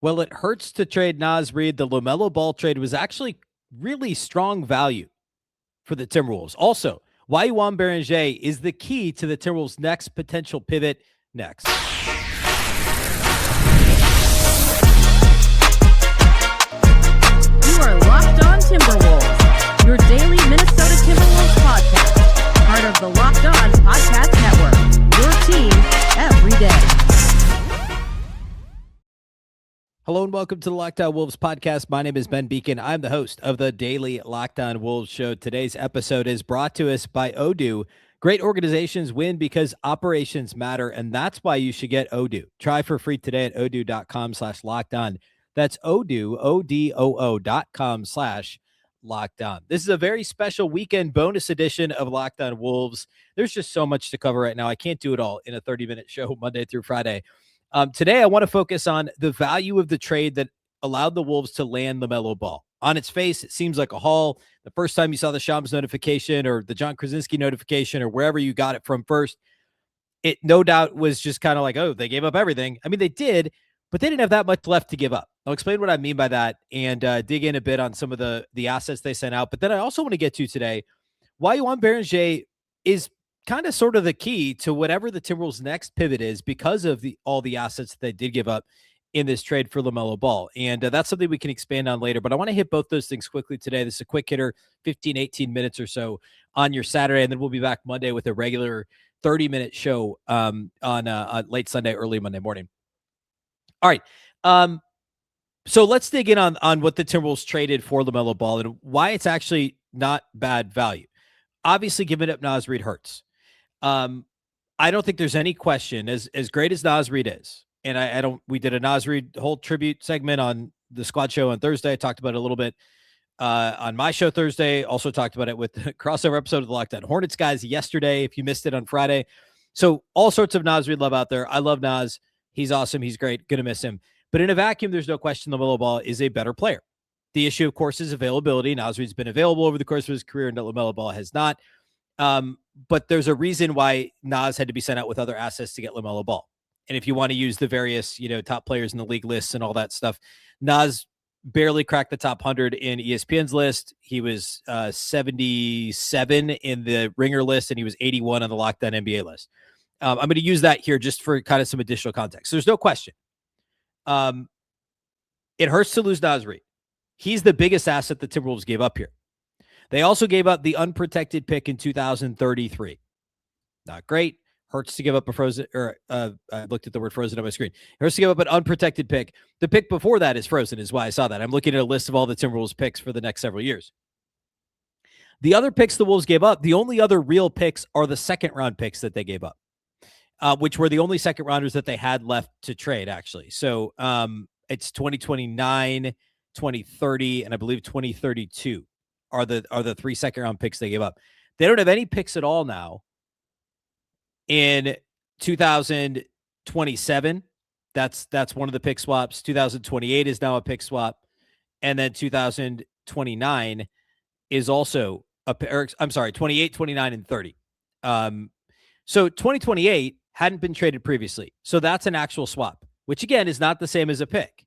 Well, it hurts to trade Naz Reid. The LaMelo Ball trade was actually really strong value for the Timberwolves. Also, why Joan Beringer is the key to the Timberwolves' next potential pivot next. You are Locked On Timberwolves, your daily Minnesota Timberwolves podcast, part of the Locked On Podcast Network, your team every day. Hello and welcome to the Locked On Wolves podcast. My name is Ben Beecken. I'm the host of the daily Locked On Wolves show. Today's episode is brought to us by Odoo. Great organizations win because operations matter, and that's why you should get Odoo. Try for free today at odoo.com/lockedon. That's Odoo, odoo.com/lockedon. This is a very special weekend bonus edition of Locked On Wolves. There's just so much to cover right now. I can't do it all in a 30-minute show Monday through Friday. Today, I want to focus on the value of the trade that allowed the Wolves to land LaMelo Ball. On its face, it seems like a haul. The first time you saw the Shams notification or the John Krasinski notification or wherever you got it from first, it no doubt was just kind of like, oh, they gave up everything. I mean, they did, but they didn't have that much left to give up. I'll explain what I mean by that and dig in a bit on some of the assets they sent out. But then I also want to get to today why Joan Beringer is kind of sort of the key to whatever the Timberwolves' next pivot is because of all the assets that they did give up in this trade for LaMelo Ball. And that's something we can expand on later, but I want to hit both those things quickly today. This is a quick hitter, 15, 18 minutes or so on your Saturday, and then we'll be back Monday with a regular 30-minute show on late Sunday, early Monday morning. All right. So let's dig in on what the Timberwolves traded for LaMelo Ball and why it's actually not bad value. Obviously, giving up Naz Reid hurts. I don't think there's any question, as great as Naz Reid is, and we did a Naz Reid whole tribute segment on the squad show on Thursday. I talked about it a little bit on my show Thursday. Also talked about it with the crossover episode of the Locked On Hornets guys yesterday, if you missed it on Friday. So all sorts of Naz Reid love out there. I love Naz. He's awesome. He's great. Gonna miss him. But in a vacuum, there's no question LaMelo Ball is a better player. The issue, of course, is availability. Naz Reid's been available over the course of his career, and LaMelo Ball has not. But there's a reason why Naz had to be sent out with other assets to get LaMelo Ball. And if you want to use the various, top players in the league lists and all that stuff, Naz barely cracked the top 100 in ESPN's list. He was 77 in the Ringer list, and he was 81 on the Locked On NBA list. I'm going to use that here just for kind of some additional context. There's no question. It hurts to lose Naz Reid. He's the biggest asset the Timberwolves gave up here. They also gave up the unprotected pick in 2033. Not great. Hurts to give up a frozen, or I looked at the word frozen on my screen. Hurts to give up an unprotected pick. The pick before that is frozen, is why I saw that. I'm looking at a list of all the Timberwolves picks for the next several years. The other picks the Wolves gave up, the only other real picks are the second-round picks that they gave up, which were the only second-rounders that they had left to trade, actually. So it's 2029, 2030, and I believe 2032. Are the 3 second-round picks they gave up. They don't have any picks at all now in 2027. That's one of the pick swaps. 2028 is now a pick swap. And then 2029 is also I'm sorry, 28, 29, and 30. So 2028 hadn't been traded previously. So that's an actual swap, which again is not the same as a pick.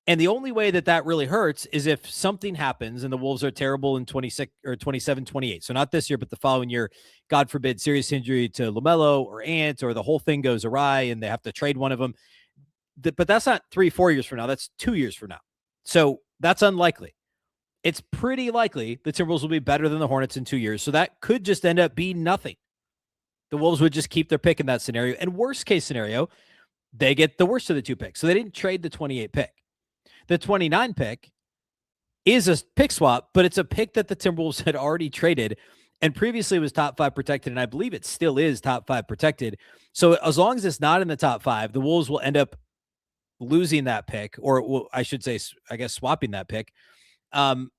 And the only way that really hurts is if something happens and the Wolves are terrible in 26 or 27, 28. So not this year, but the following year, God forbid, serious injury to LaMelo or Ant, or the whole thing goes awry and they have to trade one of them. But that's not 3-4 years from now. That's 2 years from now. So that's unlikely. It's pretty likely the Timberwolves will be better than the Hornets in 2 years. So that could just end up being nothing. The Wolves would just keep their pick in that scenario. And worst case scenario, they get the worst of the 2 picks. So they didn't trade the 28 pick. The 29 pick is a pick swap, but it's a pick that the Timberwolves had already traded and previously was top 5 protected, and I believe it still is top 5 protected. So as long as it's not in the top 5, the Wolves will end up losing that pick, or I should say, I guess, swapping that pick. And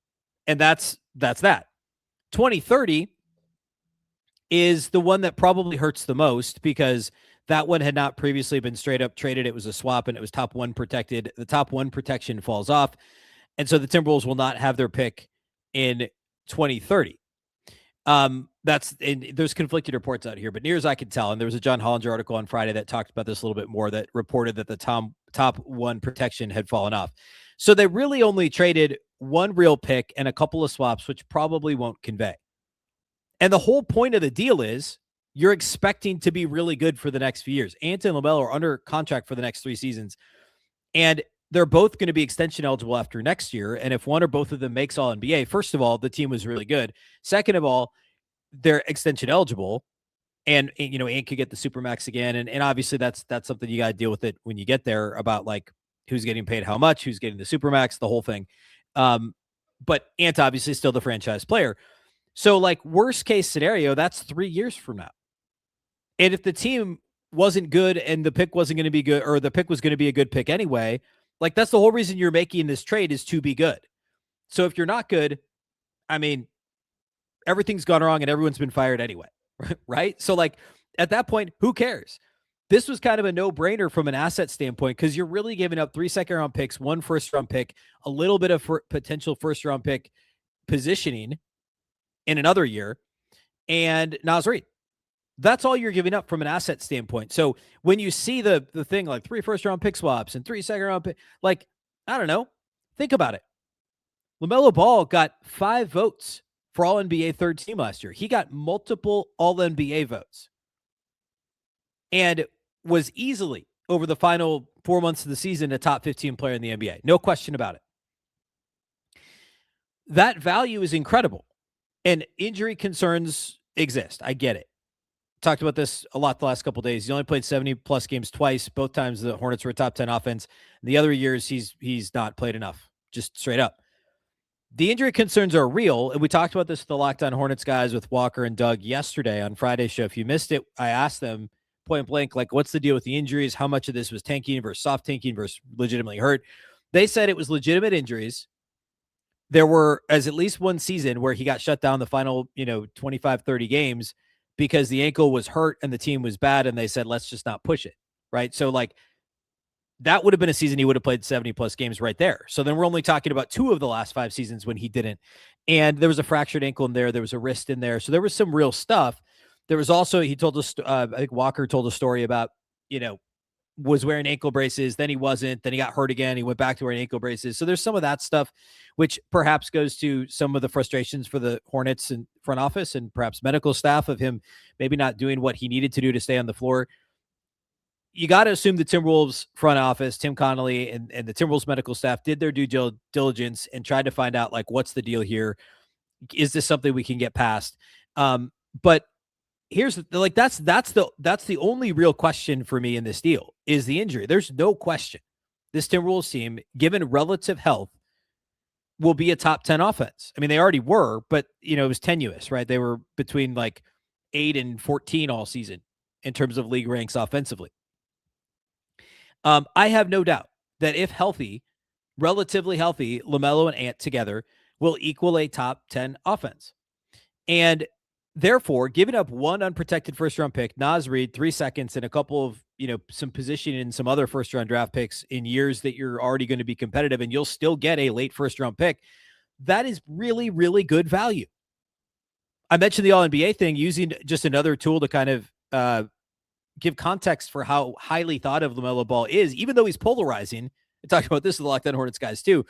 that's that. 2030 is the one that probably hurts the most because that one had not previously been straight up traded. It was a swap and it was top 1 protected. The top 1 protection falls off. And so the Timberwolves will not have their pick in 2030. There's conflicted reports out here, but near as I can tell, and there was a John Hollinger article on Friday that talked about this a little bit more, that reported that the top one protection had fallen off. So they really only traded one real pick and a couple of swaps, which probably won't convey. And the whole point of the deal is you're expecting to be really good for the next few years. Ant and LaMelo are under contract for the next 3 seasons, and they're both going to be extension eligible after next year. And if one or both of them makes All NBA, first of all, the team was really good. Second of all, they're extension eligible, and Ant could get the Supermax again. And obviously that's something you got to deal with it when you get there about like who's getting paid how much, who's getting the Supermax, the whole thing. But Ant obviously is still the franchise player. So like worst case scenario, that's 3 years from now. And if the team wasn't good and the pick wasn't going to be good, or the pick was going to be a good pick anyway, like that's the whole reason you're making this trade is to be good. So if you're not good, I mean, everything's gone wrong and everyone's been fired anyway, right? So like at that point, who cares? This was kind of a no-brainer from an asset standpoint because you're really giving up 3 second-round picks, 1 first-round pick, a little bit of potential first-round pick positioning in another year, and Naz Reid. That's all you're giving up from an asset standpoint. So when you see the thing like 3 first-round pick swaps and 3 second-round pick, like, I don't know, think about it. LaMelo Ball got 5 votes for All-NBA third team last year. He got multiple All-NBA votes and was easily, over the final 4 months of the season, a top 15 player in the NBA. No question about it. That value is incredible. And injury concerns exist. I get it. Talked about this a lot the last couple of days. He only played 70-plus games twice. Both times the Hornets were a top 10 offense. The other years, he's not played enough, just straight up. The injury concerns are real, and we talked about this with the Locked On Hornets guys with Walker and Doug yesterday on Friday's show. If you missed it, I asked them point blank, like, what's the deal with the injuries? How much of this was tanking versus soft tanking versus legitimately hurt? They said it was legitimate injuries. There were as at least one season where he got shut down the final, 25, 30 games because the ankle was hurt and the team was bad. And they said, let's just not push it. Right. So like that would have been a season he would have played 70-plus games right there. So then we're only talking about 2 of the last 5 seasons when he didn't. And there was a fractured ankle in there. There was a wrist in there. So there was some real stuff. There was also, he told us, I think Walker told a story about, was wearing ankle braces, then he wasn't, then he got hurt again, he went back to wearing ankle braces. So there's some of that stuff, which perhaps goes to some of the frustrations for the Hornets and front office and perhaps medical staff of him maybe not doing what he needed to do to stay on the floor. You got to assume the Timberwolves front office, Tim Conley and the Timberwolves medical staff did their due diligence and tried to find out, like, what's the deal here? Is this something we can get past? But here's like, that's the only real question for me in this deal is the injury. There's no question this Timberwolves team, given relative health, will be a top 10 offense. I mean, they already were, but it was tenuous, right? They were between like 8 and 14 all season in terms of league ranks offensively. I have no doubt that if healthy, relatively healthy, LaMelo and Ant together will equal a top 10 offense. And therefore, giving up 1 unprotected first-round pick, Naz Reid, 3 seconds, and a couple of, some position in some other first-round draft picks in years that you're already going to be competitive, and you'll still get a late first-round pick, that is really, really good value. I mentioned the All-NBA thing, using just another tool to kind of give context for how highly thought of LaMelo Ball is, even though he's polarizing. I talked about this with the Locked On Hornets guys, too.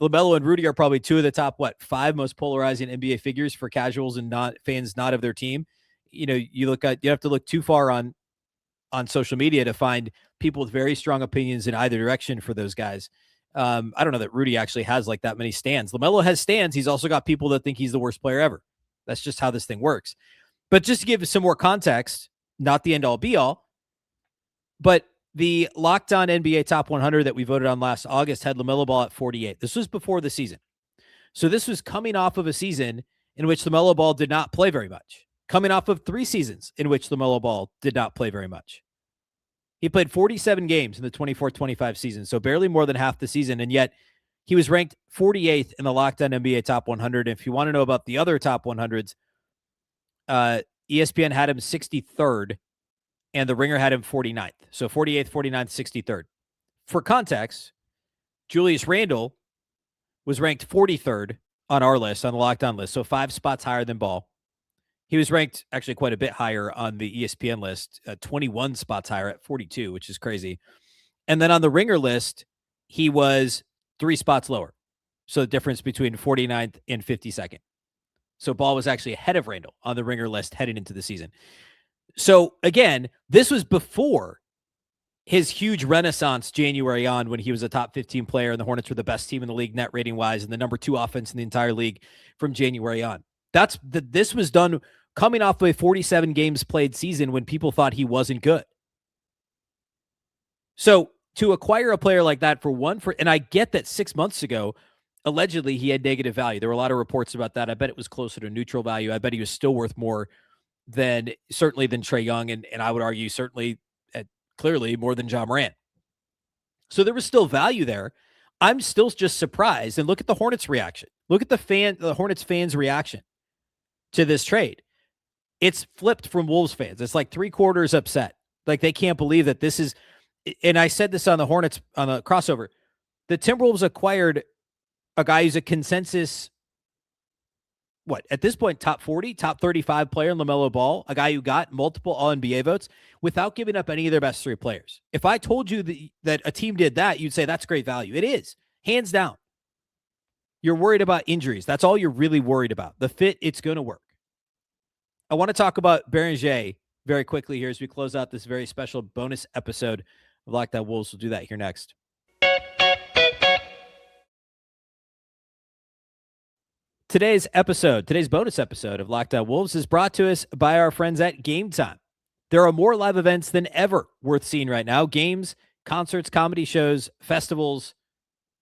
LaMelo and Rudy are probably 2 of the top, 5 most polarizing NBA figures for casuals and not fans, not of their team. You have to look too far on social media to find people with very strong opinions in either direction for those guys. I don't know that Rudy actually has like that many stands. LaMelo has stands. He's also got people that think he's the worst player ever. That's just how this thing works. But just to give some more context, not the end all be all, but the Locked On NBA Top 100 that we voted on last August had LaMelo Ball at 48. This was before the season. So this was coming off of a season in which LaMelo Ball did not play very much. Coming off of 3 seasons in which LaMelo Ball did not play very much. He played 47 games in the 24-25 season, so barely more than half the season, and yet he was ranked 48th in the Locked On NBA Top 100. If you want to know about the other Top 100s, ESPN had him 63rd, and the Ringer had him 49th. So 48th, 49th, 63rd. For context, Julius Randle was ranked 43rd on our list, on the Locked On list, so 5 spots higher than Ball. He was ranked actually quite a bit higher on the ESPN list, 21 spots higher at 42, which is crazy. And then on the ringer list, he was 3 spots lower. So the difference between 49th and 52nd. So Ball was actually ahead of Randle on the ringer list heading into the season. So again, this was before his huge renaissance January on, when he was a top 15 player and the Hornets were the best team in the league net rating wise and the number 2 offense in the entire league from January on. This was done coming off of a 47 games played season when people thought he wasn't good. So to acquire a player like that and I get that 6 months ago, allegedly he had negative value. There were a lot of reports about that. I bet it was closer to neutral value. I bet he was still worth more than Trae Young. And I would argue clearly more than John Morant. So there was still value there. I'm still just surprised. And look at the Hornets reaction. Look at the Hornets fans' reaction to this trade. It's flipped from Wolves fans. It's like 3/4 upset. Like they can't believe that this is, and I said this on the Hornets on the crossover. The Timberwolves acquired a guy who's a consensus, at this point, top 40, top 35 player in LaMelo Ball, a guy who got multiple All-NBA votes without giving up any of their best 3 players. If I told you that a team did that, you'd say that's great value. It is, hands down. You're worried about injuries. That's all you're really worried about. The fit, it's going to work. I want to talk about Beringer very quickly here as we close out this very special bonus episode of Locked On Wolves. We'll do that here next. Today's bonus episode of Locked On Wolves is brought to us by our friends at Gametime. There are more live events than ever worth seeing right now. Games, concerts, comedy shows, festivals.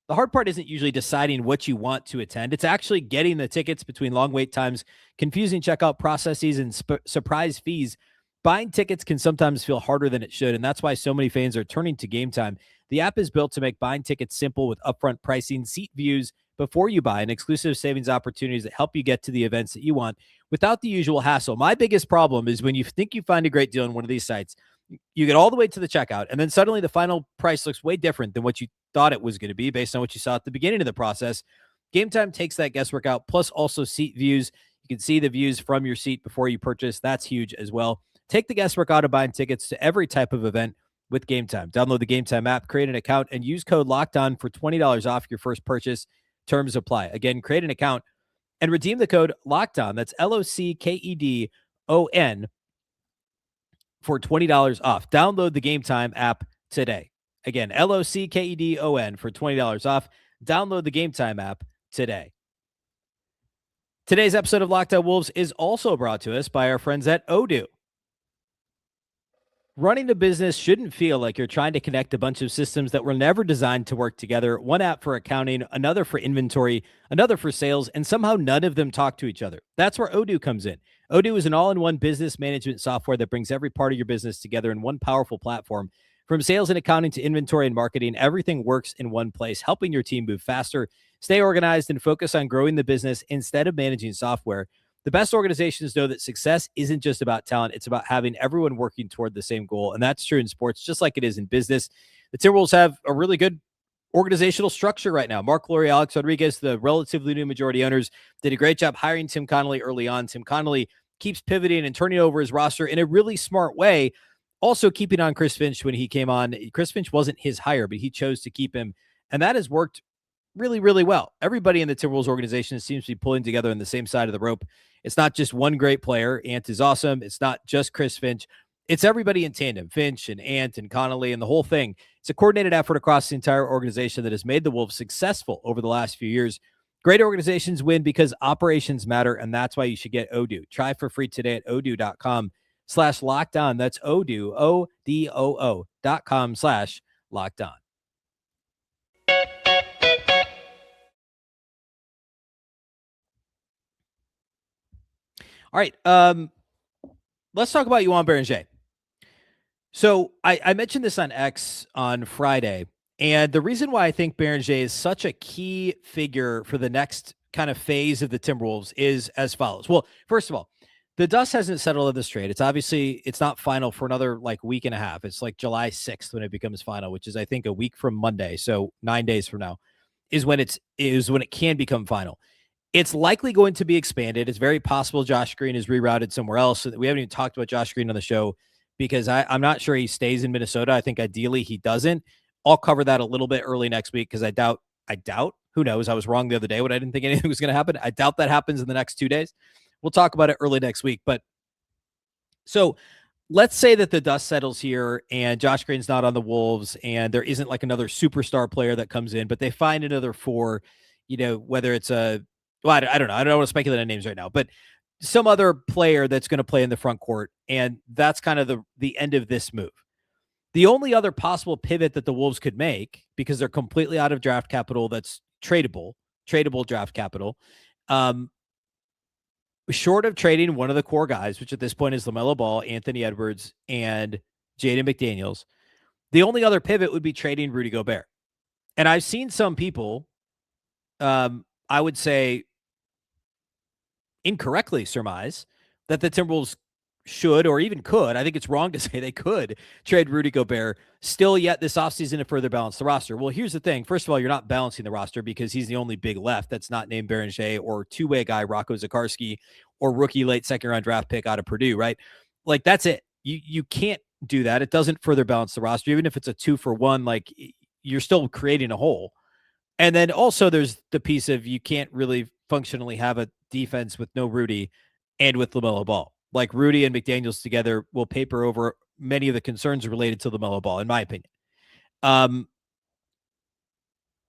The hard part isn't usually deciding what you want to attend. It's actually getting the tickets between long wait times, confusing checkout processes, and surprise fees. Buying tickets can sometimes feel harder than it should, and that's why so many fans are turning to Gametime. The app is built to make buying tickets simple with upfront pricing, seat views before you buy, and exclusive savings opportunities that help you get to the events that you want without the usual hassle. My biggest problem is when you think you find a great deal on one of these sites, you get all the way to the checkout, and then suddenly the final price looks way different than what you thought it was going to be based on what you saw at the beginning of the process. Gametime takes that guesswork out, plus also seat views. You can see the views from your seat before you purchase. That's huge as well. Take the guesswork out of buying tickets to every type of event with Gametime. Download the Gametime app, create an account, and use code LOCKEDON for $20 off your first purchase. Terms apply. Again, create an account and redeem the code LOCKEDON. That's LOCKEDON for $20 off. Download the Gametime app today. Again, LOCKEDON for $20 off. Download the Gametime app today. Today's episode of Locked On Wolves is also brought to us by our friends at Odoo. Running a business shouldn't feel like you're trying to connect a bunch of systems that were never designed to work together. One app for accounting, another for inventory, another for sales, and somehow none of them talk to each other. That's where Odoo comes in. Odoo is an all-in-one business management software that brings every part of your business together in one powerful platform. From sales and accounting to inventory and marketing, everything works in one place, helping your team move faster, stay organized, and focus on growing the business instead of managing software. The best organizations know that success isn't just about talent. It's about having everyone working toward the same goal. And that's true in sports, just like it is in business. The Timberwolves have a really good organizational structure right now. Mark Lowry, Alex Rodriguez, the relatively new majority owners, did a great job hiring Tim Conley early on. Tim Conley keeps pivoting and turning over his roster in a really smart way. Also keeping on Chris Finch when he came on. Chris Finch wasn't his hire, but he chose to keep him. And that has worked really, really well. Everybody in the Timberwolves organization seems to be pulling together on the same side of the rope. It's not just one great player. Ant is awesome. It's not just Chris Finch. It's everybody in tandem, Finch and Ant and Conley and the whole thing. It's a coordinated effort across the entire organization that has made the Wolves successful over the last few years. Great organizations win because operations matter, and that's why you should get Odoo. Try for free today at odoo.com/lockdown. That's Odoo, ODOO.com/lockdown. All right, let's talk about Joan Beringer. So I mentioned this on X on Friday, and the reason why I think Beringer is such a key figure for the next kind of phase of the Timberwolves is as follows. Well, first of all, the dust hasn't settled on this trade. It's not final for another week and a half. It's like July 6th when it becomes final, which is I think a week from Monday. So 9 days from now is when it can become final. It's likely going to be expanded. It's very possible Josh Green is rerouted somewhere else. We haven't even talked about Josh Green on the show because I'm not sure he stays in Minnesota. I think ideally he doesn't. I'll cover that a little bit early next week because I doubt, who knows? I was wrong the other day when I didn't think anything was going to happen. I doubt that happens in the next 2 days. We'll talk about it early next week. But so let's say that the dust settles here and Josh Green's not on the Wolves and there isn't like another superstar player that comes in, but they find another 4, whether it's I don't know. I don't want to speculate on names right now, but some other player that's going to play in the front court. And that's kind of the end of this move. The only other possible pivot that the Wolves could make, because they're completely out of draft capital that's tradable draft capital, short of trading one of the core guys, which at this point is LaMelo Ball, Anthony Edwards, and Jaden McDaniels, the only other pivot would be trading Rudy Gobert. And I've seen some people, I would say, incorrectly surmise that the Timberwolves should or even could, I think it's wrong to say they could, trade Rudy Gobert still yet this offseason to further balance the roster. Well, here's the thing. First of all, you're not balancing the roster because he's the only big left that's not named Beringer or two-way guy Rocco Zikarsky or rookie late second-round draft pick out of Purdue, right? Like, that's it. You can't do that. It doesn't further balance the roster. Even if it's a 2-for-1, like, you're still creating a hole. And then also there's the piece of you can't really functionally have a defense with no Rudy and with LaMelo Ball. Like, Rudy and McDaniels together will paper over many of the concerns related to LaMelo Ball, in my opinion.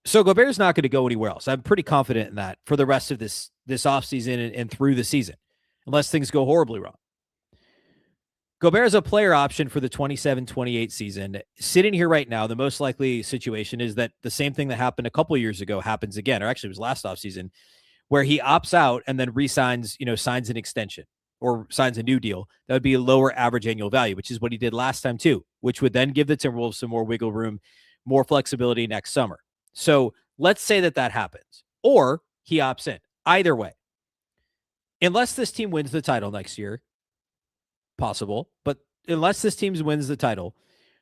So Gobert's not going to go anywhere else. I'm pretty confident in that for the rest of this offseason and through the season, unless things go horribly wrong. Gobert is a player option for the 27-28 season. Sitting here right now, the most likely situation is that the same thing that happened a couple of years ago happens again, or actually it was last offseason, where he opts out and then re-signs, signs an extension or signs a new deal. That would be a lower average annual value, which is what he did last time too, which would then give the Timberwolves some more wiggle room, more flexibility next summer. So let's say that happens, or he opts in. Either way, unless this team wins the title next year, possible, but unless this team wins the title,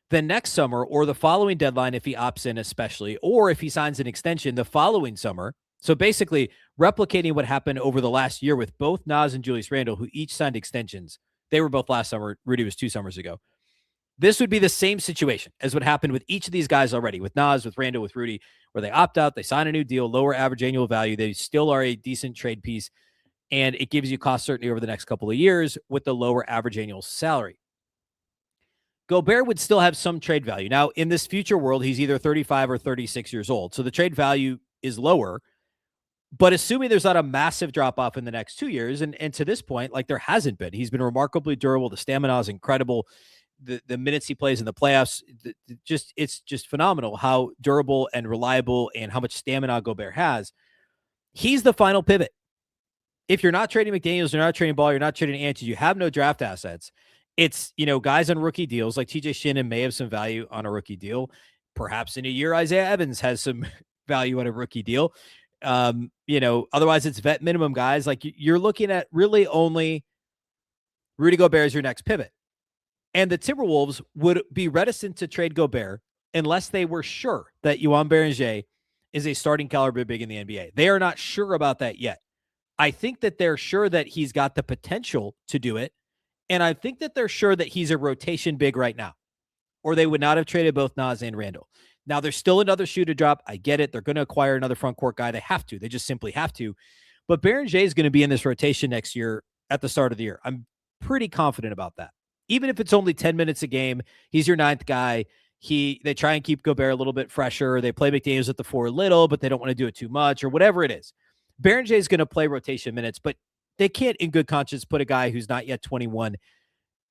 then next summer or the following deadline, if he opts in especially, or if he signs an extension the following summer, so basically replicating what happened over the last year with both Naz and Julius Randle, who each signed extensions. They were both last summer. Rudy was 2 summers ago. This would be the same situation as what happened with each of these guys already, with Naz, with Randle, with Rudy, where they opt out, they sign a new deal, lower average annual value. They still are a decent trade piece, and it gives you cost certainty over the next couple of years with the lower average annual salary. Gobert would still have some trade value. Now, in this future world, he's either 35 or 36 years old, so the trade value is lower. But assuming there's not a massive drop-off in the next 2 years, and to this point, like, there hasn't been. He's been remarkably durable. The stamina is incredible. The minutes he plays in the playoffs, it's just phenomenal how durable and reliable and how much stamina Gobert has. He's the final pivot. If you're not trading McDaniels, you're not trading Ball, you're not trading Ante, you have no draft assets. It's, guys on rookie deals like TJ Shinnon may have some value on a rookie deal. Perhaps in a year, Isaiah Evans has some value on a rookie deal. Otherwise it's vet minimum guys. Like, you're looking at really only Rudy Gobert as your next pivot. And the Timberwolves would be reticent to trade Gobert unless they were sure that Joan Beringer is a starting caliber big in the NBA. They are not sure about that yet. I think that they're sure that he's got the potential to do it. And I think that they're sure that he's a rotation big right now, or they would not have traded both Naz and Randle. Now, there's still another shoe to drop. I get it. They're going to acquire another front court guy. They have to. They just simply have to. But Beringer is going to be in this rotation next year at the start of the year. I'm pretty confident about that. Even if it's only 10 minutes a game, he's your 9th guy. They try and keep Gobert a little bit fresher. They play McDaniels at the 4 a little, but they don't want to do it too much or whatever it is. Beringer is going to play rotation minutes, but they can't in good conscience put a guy who's not yet 21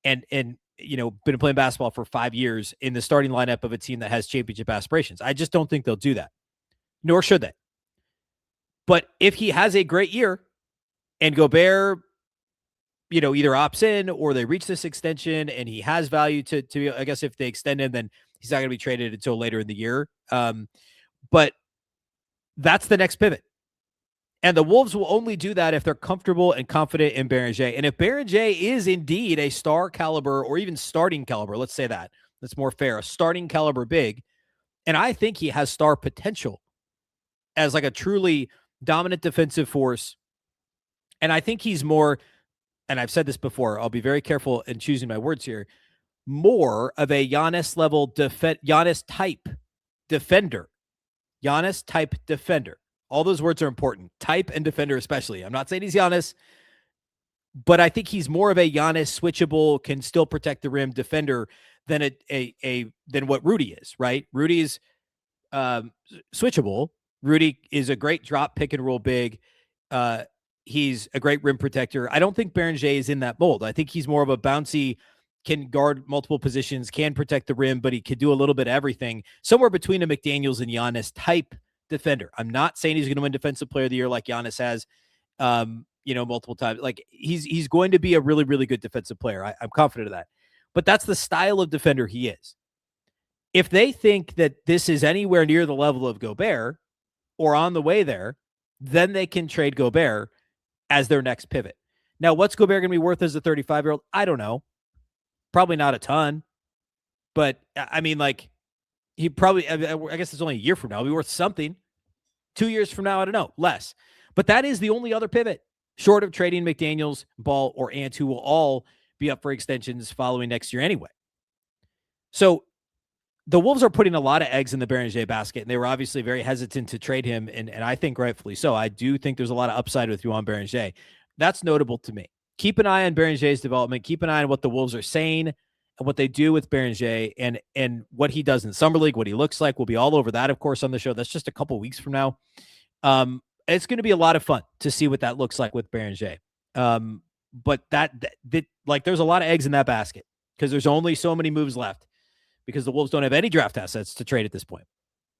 and been playing basketball for 5 years in the starting lineup of a team that has championship aspirations. I just don't think they'll do that, nor should they. But if he has a great year and Gobert, either opts in or they reach this extension and he has value to I guess if they extend him, then he's not going to be traded until later in the year. But that's the next pivot. And the Wolves will only do that if they're comfortable and confident in Beringer. And if Beringer is indeed a star caliber or even starting caliber, let's say that's more fair, a starting caliber big, and I think he has star potential as like a truly dominant defensive force. And I think he's more, and I've said this before, I'll be very careful in choosing my words here, more of a Giannis level Giannis type defender. Giannis type defender. All those words are important. Type and defender especially. I'm not saying he's Giannis, but I think he's more of a Giannis switchable, can still protect the rim defender than than what Rudy is, right? Rudy is switchable. Rudy is a great drop, pick and roll big. He's a great rim protector. I don't think Beringer is in that mold. I think he's more of a bouncy, can guard multiple positions, can protect the rim, but he could do a little bit of everything. Somewhere between a McDaniels and Giannis type defender. I'm not saying he's going to win Defensive Player of the Year like Giannis has, multiple times. Like he's going to be a really, really good defensive player. I'm confident of that. But that's the style of defender he is. If they think that this is anywhere near the level of Gobert or on the way there, then they can trade Gobert as their next pivot. Now, what's Gobert going to be worth as a 35-year-old? I don't know. Probably not a ton. But, I mean, like, he probably, I guess it's only a year from now. He'll be worth something. 2 years from now, I don't know. Less. But that is the only other pivot, short of trading McDaniels, Ball, or Ant, who will all be up for extensions following next year anyway. So, the Wolves are putting a lot of eggs in the Beringer basket, and they were obviously very hesitant to trade him, and I think rightfully so. I do think there's a lot of upside with Joan Beringer. That's notable to me. Keep an eye on Beringer's development. Keep an eye on what the Wolves are saying and what they do with Beringer and what he does in Summer League, what he looks like. We'll be all over that, of course, on the show. That's just a couple weeks from now. It's going to be a lot of fun to see what that looks like with Beringer. But that there's a lot of eggs in that basket because there's only so many moves left, because the Wolves don't have any draft assets to trade at this point.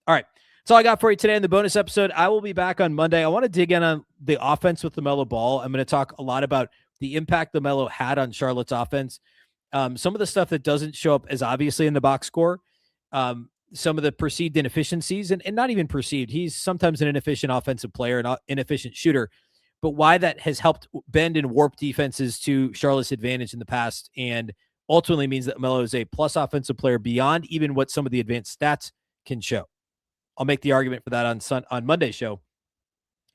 All right. That's all I got for you today in the bonus episode. I will be back on Monday. I want to dig in on the offense with LaMelo Ball. I'm going to talk a lot about the impact LaMelo had on Charlotte's offense. Some of the stuff that doesn't show up as obviously in the box score. Some of the perceived inefficiencies, and not even perceived. He's sometimes an inefficient offensive player, an inefficient shooter. But why that has helped bend and warp defenses to Charlotte's advantage in the past, and ultimately means that LaMelo is a plus offensive player beyond even what some of the advanced stats can show. I'll make the argument for that on Monday's show.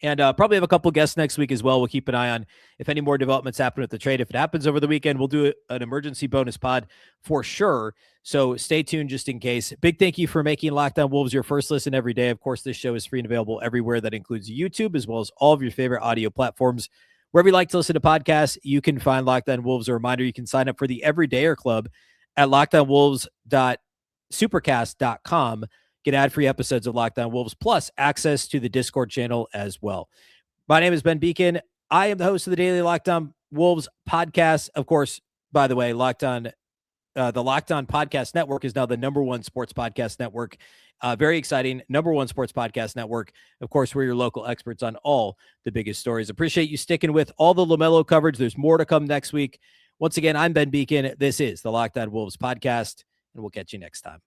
And probably have a couple guests next week as well. We'll keep an eye on if any more developments happen with the trade. If it happens over the weekend, we'll do an emergency bonus pod for sure. So stay tuned just in case. Big thank you for making Locked On Wolves your first listen every day. Of course, this show is free and available everywhere. That includes YouTube, as well as all of your favorite audio platforms. Wherever you like to listen to podcasts, you can find Locked On Wolves. A reminder, you can sign up for the Everydayer Club at lockedonwolves.supercast.com. Get ad-free episodes of Locked On Wolves, plus access to the Discord channel as well. My name is Ben Beecken. I am the host of the Daily Locked On Wolves podcast. Of course, by the way, the Locked On Podcast Network is now the #1 sports podcast network. Very exciting. #1 sports podcast network. Of course, we're your local experts on all the biggest stories. Appreciate you sticking with all the LaMelo coverage. There's more to come next week. Once again, I'm Ben Beecken. This is the Locked On Wolves podcast, and we'll catch you next time.